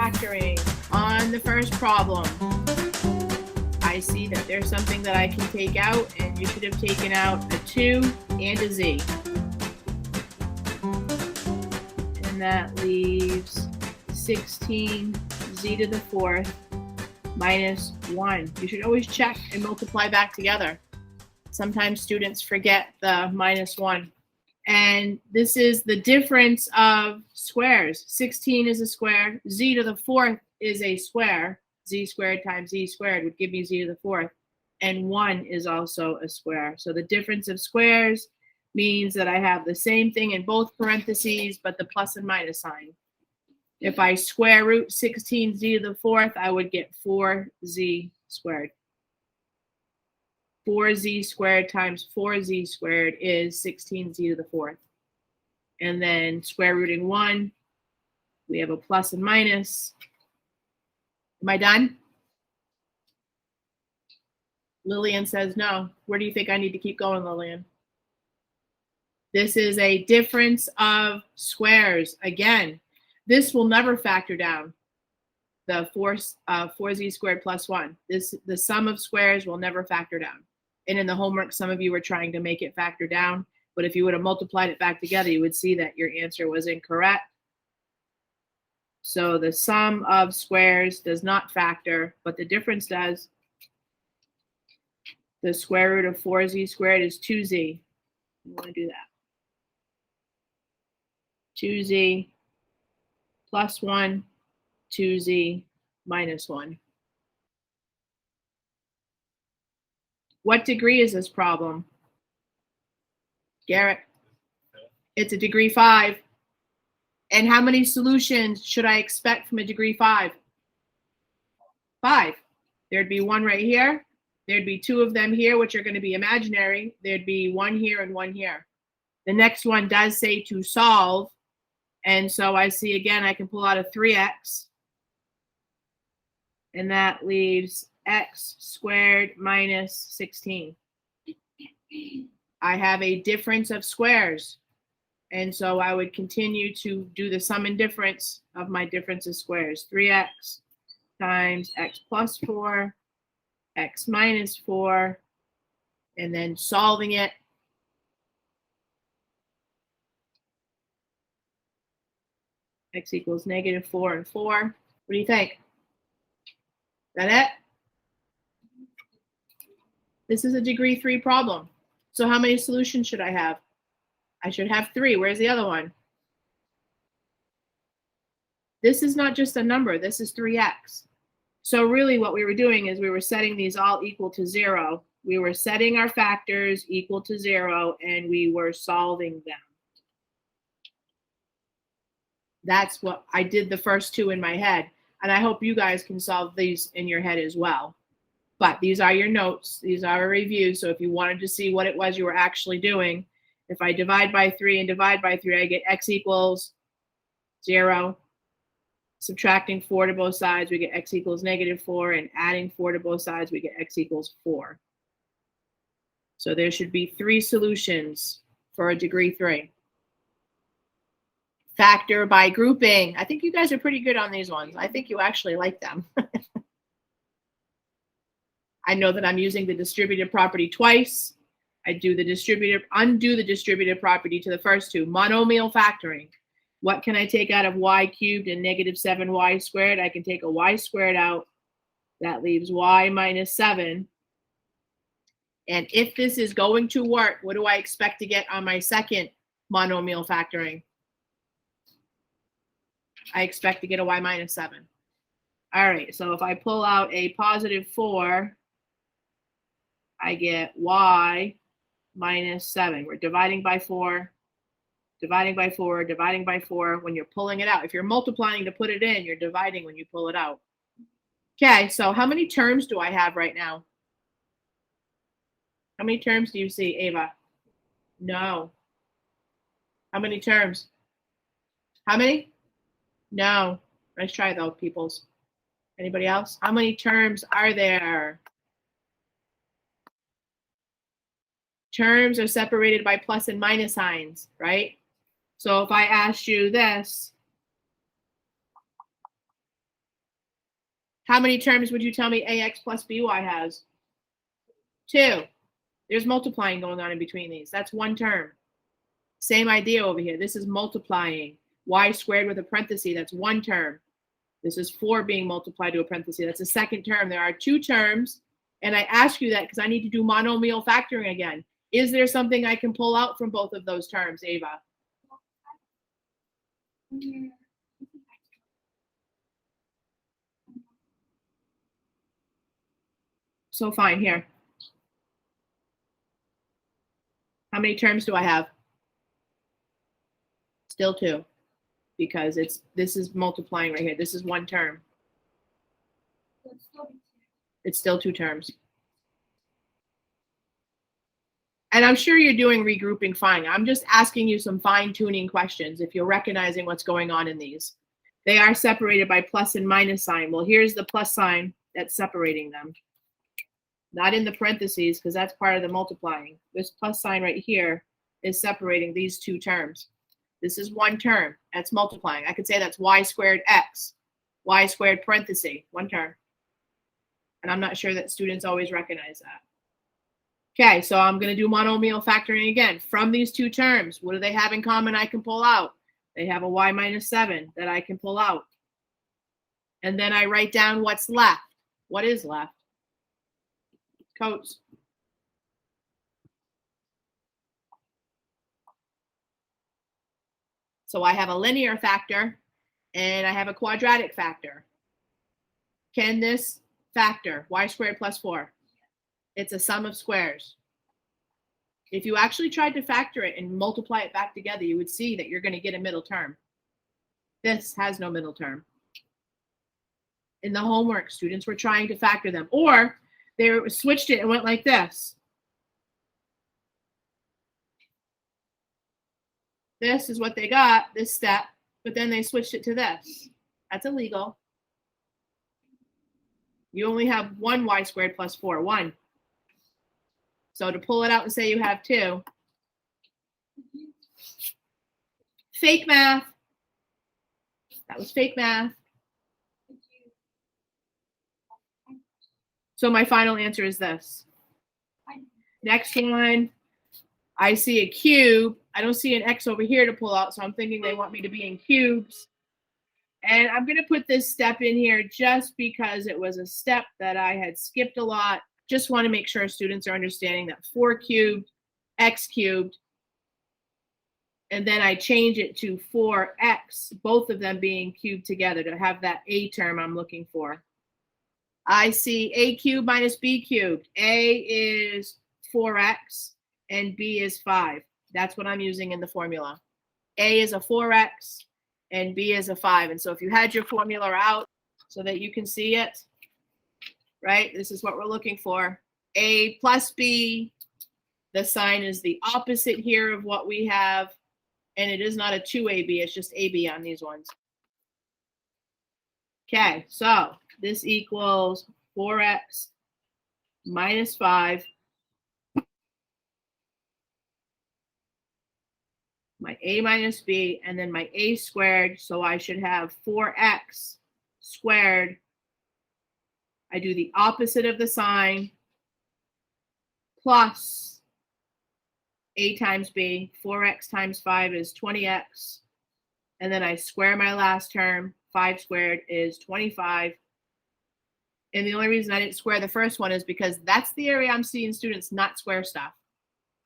factoring. On the first problem, I see that there's something that I can take out, and you should have taken out a 2 and a z. And that leaves 16 z to the 4th minus 1. You should always check and multiply back together. Sometimes students forget the minus 1. And this is the difference of squares. 16 is a square. Z to the 4th is a square. Z squared times z squared would give me z to the 4th. And 1 is also a square. So the difference of squares means that I have the same thing in both parentheses, but the plus and minus sign. If I square root 16z to the 4th, I would get 4z squared. 4z squared times 4z squared is 16z to the 4th. And then square rooting 1, we have a plus and minus. Am I done? Lillian says no. Where do you think I need to keep going, Lillian? This is a difference of squares. Again, this will never factor down. The 4z squared plus 1. The sum of squares will never factor down. And in the homework, some of you were trying to make it factor down. But if you would have multiplied it back together, you would see that your answer was incorrect. So the sum of squares does not factor, but the difference does. The square root of 4z squared is 2z. You want to do that. 2z plus 1, 2z minus 1. What degree is this problem? Garrett? It's a degree 5. And how many solutions should I expect from a degree 5? 5. There'd be 1 right here. There'd be 2 of them here, which are going to be imaginary. There'd be 1 here and 1 here. The next one does say to solve. And so I see, again, I can pull out a 3x. And that leaves x squared minus 16. I have a difference of squares. And so I would continue to do the sum and difference of my difference of squares. 3x times x plus 4, x minus 4, and then solving it. X equals negative 4 and 4. What do you think? Is that it? This is a degree 3 problem. So how many solutions should I have? I should have 3. Where's the other one? This is not just a number. This is 3x. So really what we were doing is we were setting these all equal to 0. We were setting our factors equal to 0, and we were solving them. That's what I did the first 2 in my head. And I hope you guys can solve these in your head as well. But these are your notes. These are a review. So if you wanted to see what it was you were actually doing, if I divide by 3 and divide by 3, I get x equals 0. Subtracting 4 to both sides, we get x equals negative 4. And adding 4 to both sides, we get x equals 4. So there should be 3 solutions for a degree 3. Factor by grouping. I think you guys are pretty good on these ones. I think you actually like them. I know that I'm using the distributive property twice. I do the undo the distributive property to the first 2. Monomial factoring. What can I take out of y cubed and negative 7y squared? I can take a y squared out. That leaves y minus 7. And if this is going to work, what do I expect to get on my second monomial factoring? I expect to get a y minus 7. All right, so if I pull out a positive 4, I get y minus 7. We're dividing by 4, dividing by 4, dividing by 4 when you're pulling it out. If you're multiplying to put it in, you're dividing when you pull it out. Okay, so how many terms do I have right now? How many terms do you see, Ava? No. How many terms? How many? No. Nice try though, peoples. Anybody else? How many terms are there? Terms are separated by plus and minus signs, right? So if I asked you this, How many terms would you tell me ax plus by has? 2. There's multiplying going on in between these. That's one term. Same idea over here. This is multiplying. Y squared with a parenthesis, that's one term. This is 4 being multiplied to a parenthesis. That's a second term. There are 2 terms. And I ask you that because I need to do monomial factoring again. Is there something I can pull out from both of those terms, Ava? So fine, here. How many terms do I have? Still 2, because this is multiplying right here. This is one term. It's still 2 terms. And I'm sure you're doing regrouping fine. I'm just asking you some fine-tuning questions if you're recognizing what's going on in these. They are separated by plus and minus sign. Well, here's the plus sign that's separating them. Not in the parentheses, because that's part of the multiplying. This plus sign right here is separating these 2 terms. This is one term. That's multiplying. I could say that's y squared x. Y squared parenthesis, one term. And I'm not sure that students always recognize that. Okay, so I'm going to do monomial factoring again. From these 2 terms, what do they have in common I can pull out? They have a y minus 7 that I can pull out. And then I write down what's left. What is left? Coats. So I have a linear factor and I have a quadratic factor. Can this factor, y squared plus 4, it's a sum of squares. If you actually tried to factor it and multiply it back together, you would see that you're going to get a middle term. This has no middle term. In the homework, students were trying to factor them, or they switched it and went like this. This is what they got, this step, but then they switched it to this. That's illegal. You only have one y squared plus 4, 1. So to pull it out and say you have 2, fake math. That was fake math. So my final answer is this. Next one, I see a cube. I don't see an x over here to pull out, so I'm thinking they want me to be in cubes. And I'm going to put this step in here just because it was a step that I had skipped a lot. Just want to make sure students are understanding that 4 cubed, x cubed, and then I change it to 4x, both of them being cubed together to have that a term I'm looking for. I see a cubed minus b cubed. A is 4x and b is 5. That's what I'm using in the formula. A is a 4x and b is a 5. And so if you had your formula out so that you can see it, right? This is what we're looking for. A plus b, the sign is the opposite here of what we have. And it is not a 2ab, it's just ab on these ones. Okay, so this equals 4x minus 5. My a minus b, and then my a squared, so I should have 4x squared. I do the opposite of the sign, plus a times b. 4x times 5 is 20x. And then I square my last term. 5 squared is 25. And the only reason I didn't square the first one is because that's the area I'm seeing students not square stuff.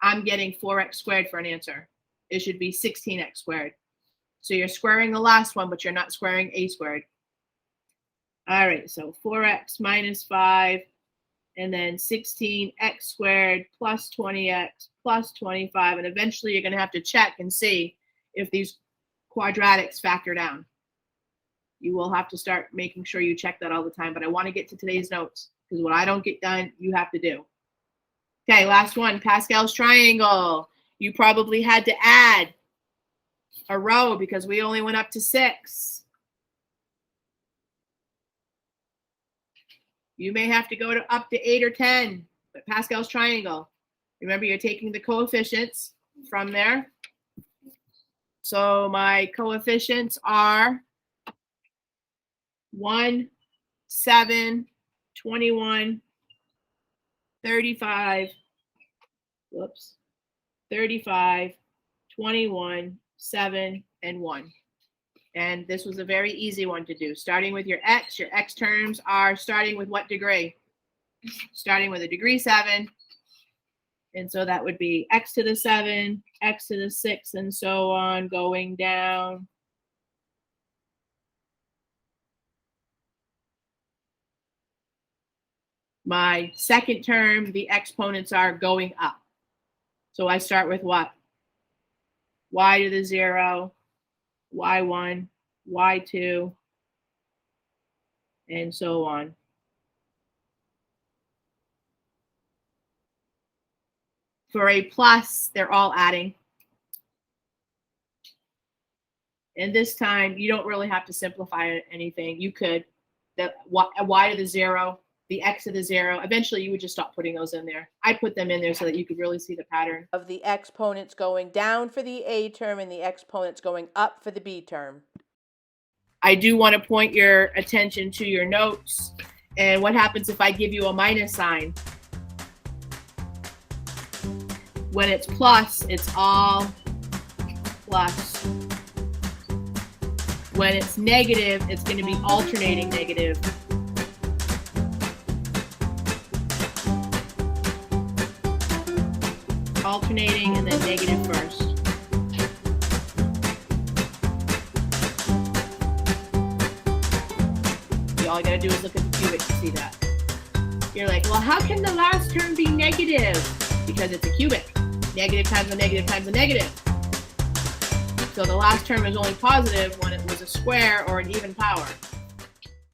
I'm getting 4x squared for an answer. It should be 16x squared. So you're squaring the last one, but you're not squaring a squared. All right, so 4x minus 5, and then 16x squared plus 20x plus 25. And eventually you're going to have to check and see if these quadratics factor down. You will have to start making sure you check that all the time. But I want to get to today's notes, because what I don't get done, you have to do. Okay, last one, Pascal's triangle. You probably had to add a row because we only went up to 6. You may have to go to up to 8 or 10, but Pascal's triangle. Remember, you're taking the coefficients from there. So my coefficients are 1, 7, 21, 35, whoops, 35, 21, 7, and 1. And this was a very easy one to do. Starting with your x terms are starting with what degree? Starting with a degree 7. And so that would be x to the 7, x to the 6, and so on, going down. My second term, the exponents are going up. So I start with what? Y to the 0, y1, y2, and so on. For a plus, they're all adding. And this time, you don't really have to simplify anything. You could, the y to the 0, the x to the 0. Eventually, you would just stop putting those in there. I put them in there so that you could really see the pattern. Of the exponents going down for the A term and the exponents going up for the B term. I do want to point your attention to your notes. And what happens if I give you a minus sign? When it's plus, it's all plus. When it's negative, it's going to be alternating negative. Alternating and then negative first. All you gotta do is look at the cubic to see that. You're like, well, how can the last term be negative? Because it's a cubic. Negative times a negative times a negative. So the last term is only positive when it was a square or an even power.